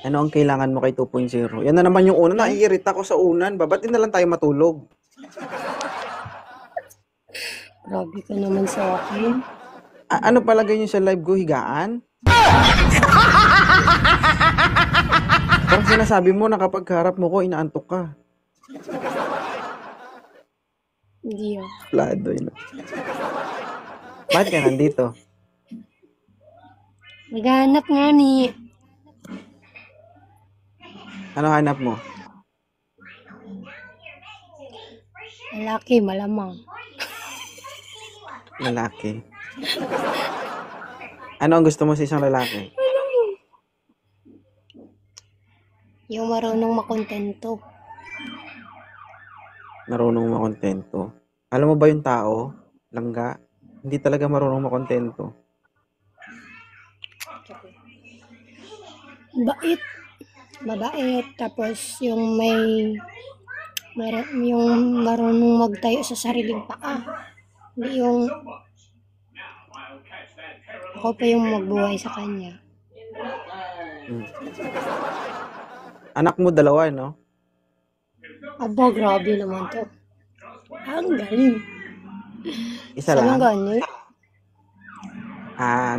Ano ang kailangan mo kay 2.0? Yan na naman yung una. Naiirita ko sa unan. Babatin na lang tayo matulog. Grabe ka naman sa akin. Ano palagay niyo sa live ko? Higaan? Parang sinasabi mo na kapag harap mo ko, inaantok ka. Hindi ah. Plado yun. Bakit ka nandito? Naghahanap nga ni... Ano hanap mo? Lalaki, malamang. Lalaki. Ano ang gusto mo sa isang lalaki? Yung marunong makontento. Marunong makontento. Alam mo ba yung tao? Langga? Hindi talaga marunong makontento. Bait. Mabait. Tapos yung yung marunong magtayo sa sariling paa. Hindi yung ako pa yung magbuhay sa kanya. Anak mo dalawa, no? Aba, grabe naman to. Ang galing. Isa Saan lang? galing?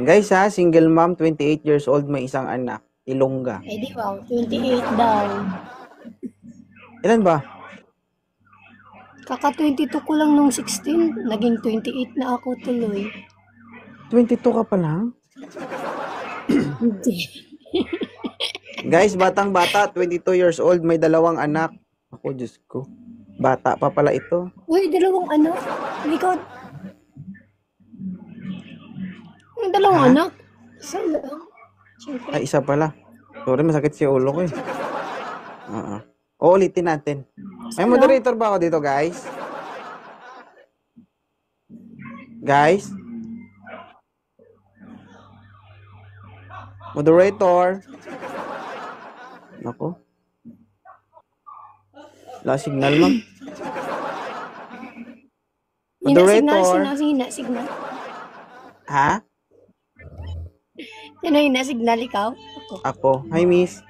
Guys ha, single mom, 28 years old, may isang anak. Ilongga. Eh di ba, 28 daw. Ilan ba? Kaka-22 ko lang nung 16. Naging 28 na ako tuloy. 22 ka pa lang? Hindi. Guys, batang bata, 22 years old, may dalawang anak. Ako, Diyos ko. Bata pa pala ito. Uy, dalawang anak. Ikaw. May dalawang Ha? anak. Isa lang. Siyempre. Ay, isa pala. Sorry, masakit si ulo ko eh. Uulitin natin. May moderator ba ako dito, guys? Guys? Moderator? Nako. Wala signal, ma'am. Moderator? Signal. Ha? Sino signal? Ikaw? Ako. Hi, miss.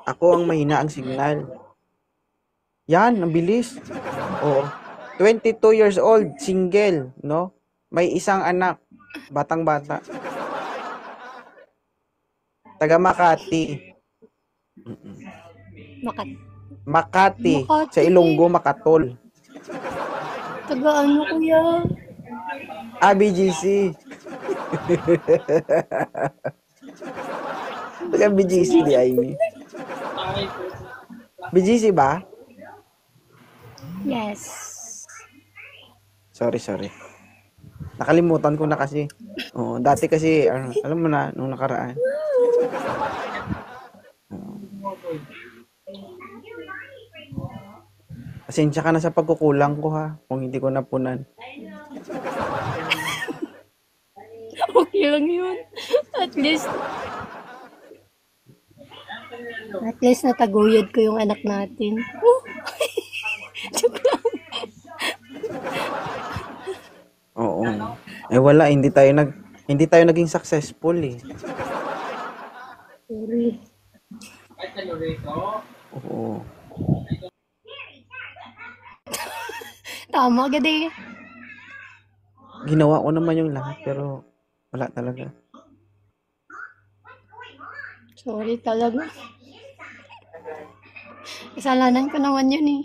Ako ang mahina ang signal. Yan, ang bilis. Oo. 22 years old, single, no? May isang anak, batang-bata. Taga Makati. Makati. Sa Ilonggo, Makatol. Taga ano, kuya? BGC. Taga BGC di Amy. BGC ba? Yes. Sorry. Nakalimutan ko na kasi. Oo, dati kasi, alam mo na, nung nakaraan. Pasensya ka na sa pagkukulang ko ha, kung hindi ko napunan. Okay lang yun. At least nataguyod ko yung anak natin. Joke lang. Oo. Eh wala, hindi tayo naging successful eh. Sorry. Oo. Tama agad eh. Ginawa ko naman yung lahat pero wala talaga. Sorry talaga. Kasalanan ko naman yun eh.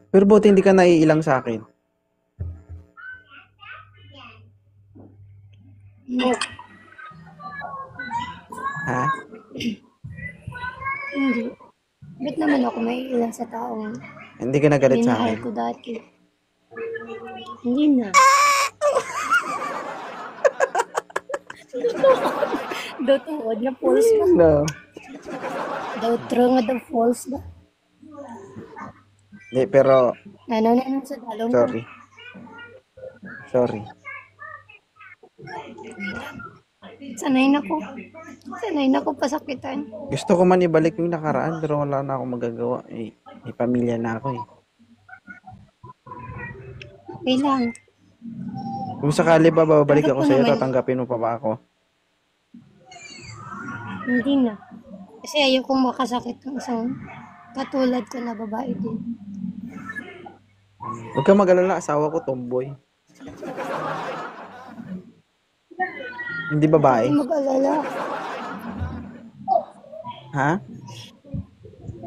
Pero buti hindi ka naiilang sa akin. No. Ha? Hindi. Ba't naman ako may ilang sa taong Hindi ka nagalit sa minahal akin. ko dati? Hindi na. Dotoo nga false ba? No. True nga daw false ba? Hindi, pero Ano na sa dalong sorry. Sanay na ko pasakitan. Gusto ko man ibalik yung nakaraan pero wala na akong magagawa. May pamilya na ako eh. Okay lang. Kung sakali ba babalik Tanggap ako ko sa'yo, naman. tatanggapin mo pa ba ako? Hindi na. Kasi ayokong makasakit ng isang katulad ko na babae din. Huwag kang mag-alala, asawa ko tomboy. Hindi Huwag babae. kang mag-alala. Ha?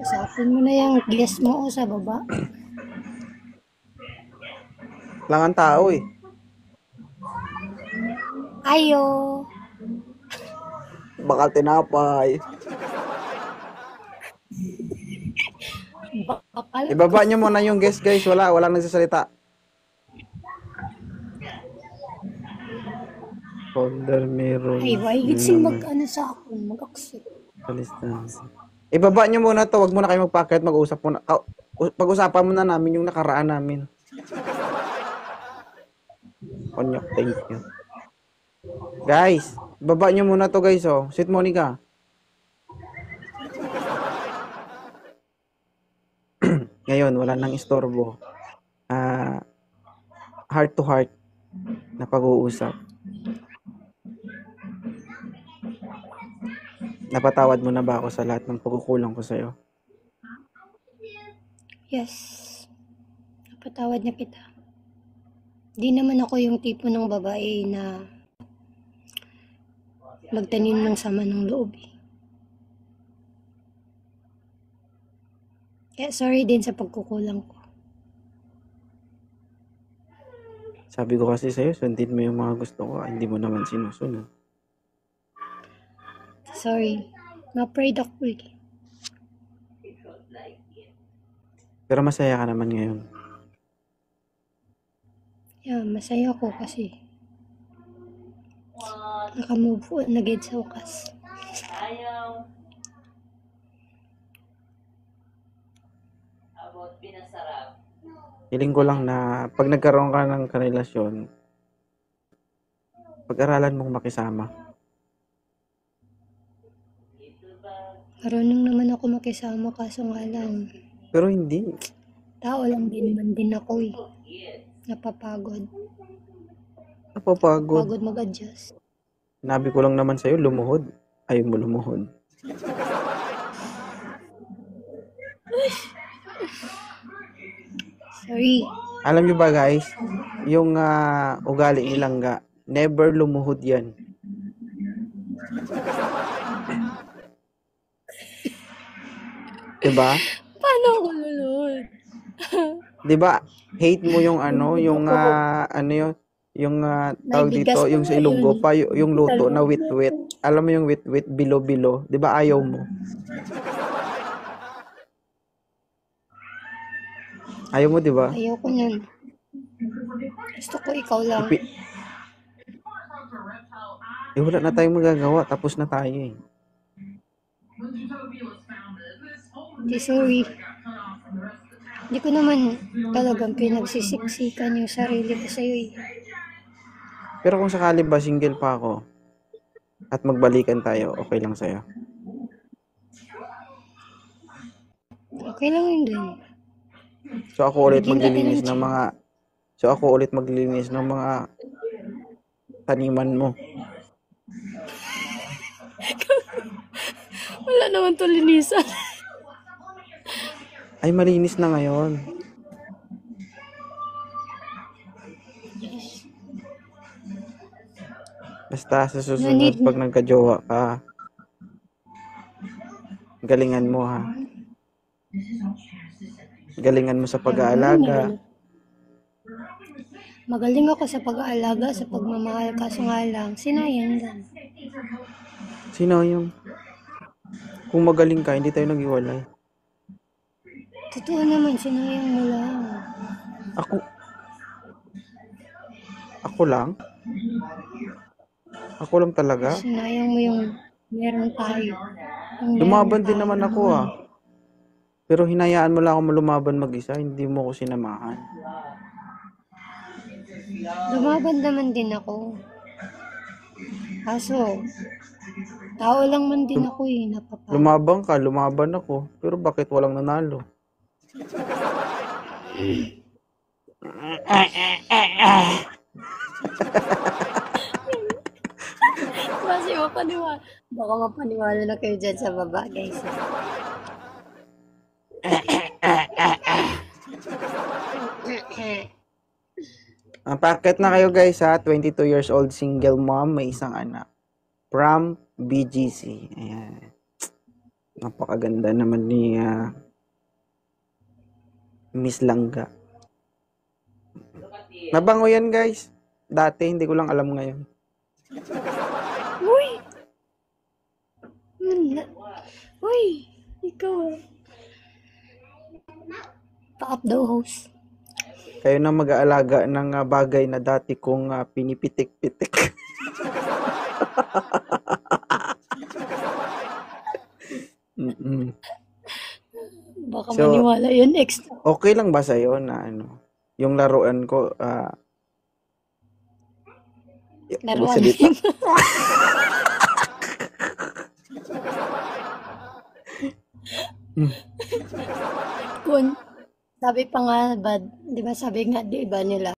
Usapin mo na yung guess mo o sa baba. Langan tao eh. Ayo! Bakal tinapay. Bakal. Ibaba nyo muna yung guest guys. Walang nagsasalita. Folder meron. Ay, why gitsing mag-ano sa akin? Mag-accept. Ibaba nyo muna to. Wag muna kayo magpakit. Mag-usap muna. Pag-usapan muna namin yung nakaraan namin. Onyok, thank you. Guys, ibaba nyo muna to guys oh. Sweet Monica. Ngayon, wala nang istorbo. Heart to heart na pag-uusap. Napatawad mo na ba ako sa lahat ng pagkukulang ko sa'yo? Yes. Napatawad na kita. Di naman ako yung tipo ng babae na magtanim ng sama ng loob. Kaya sorry din sa pagkukulang ko. Sabi ko kasi sa'yo, sundin mo yung mga gusto ko. Hindi mo naman sinusunod. Sorry. Na-pride ako eh. Pero masaya ka naman ngayon. Yeah, masaya ako kasi nakamove on na gid sa wakas. Hiling ko lang na pag nagkaroon ka ng karelasyon, pag-aralan mong makisama. Marunong naman ako makisama kaso nga lang. Pero hindi. Tao lang din man din ako eh. Napapagod. Napapagod. Pagod mag-adjust. Sinabi ko lang naman sa'yo, lumuhod. Ayaw mo lumuhod. Sorry. Alam nyo ba guys, yung ugali ni Langga, never lumuhod yan. Diba? Paano ako luluhod? Diba? Hate mo yung yung tawag dito, yung sa Ilonggo pa, yung luto na wit-wit. Alam mo yung wit-wit, bilo-bilo. Diba ayaw mo? Ayaw mo, diba? Ayaw ko nun. Gusto ko ikaw lang. Wala na tayong magagawa. Tapos na tayo eh. Di sorry. Hindi ko naman talagang pinagsisiksikan yung sarili ko sa'yo eh. Pero kung sakali ba single pa ako at magbalikan tayo, okay lang sa'yo? Okay lang yun din. So ako ulit maglilinis ng mga taniman mo. Wala naman to linisan. Ay, malinis na ngayon. Basta sa susunod pag nagka-jowa ka, galingan mo ha. Galingan mo sa pag-aalaga. Magaling ako sa pag-aalaga, sa pagmamahal, kaso nga lang, sinayang lang. Sino yung? Kung magaling ka, hindi tayo nag-iwalay. Totoo naman, sinayang mo lang. Ako lang? Ako lang talaga? Sinayang mo yung meron tayo. Lumaban din naman ako ah. Pero hinayaan mo lang ako lumaban mag-isa, hindi mo ako sinamahan. Lumaban naman din ako. Kaso, tao lang man din ako eh, napapagod. Lumabang ka, lumaban ako. Pero bakit walang nanalo? Kasi mapaniwala. Baka mapaniwala na kayo dyan sa baba, guys. Packet na kayo guys ha. 22 years old single mom, may isang anak. From BGC. Ayan. Napakaganda naman ni Miss Langga. Mabango yan guys. Dati hindi ko lang alam ngayon. Uy! Uy! Ikaw. Pa-up the host. Kayo na mag-aalaga ng bagay na dati kong pinipitik-pitik. Baka So, maniwala yun extra. okay lang ba sa'yo na yung laruan ko, Laruan salita. mo. Kun, sabi pa nga ba, di ba sabi nga, di ba nila,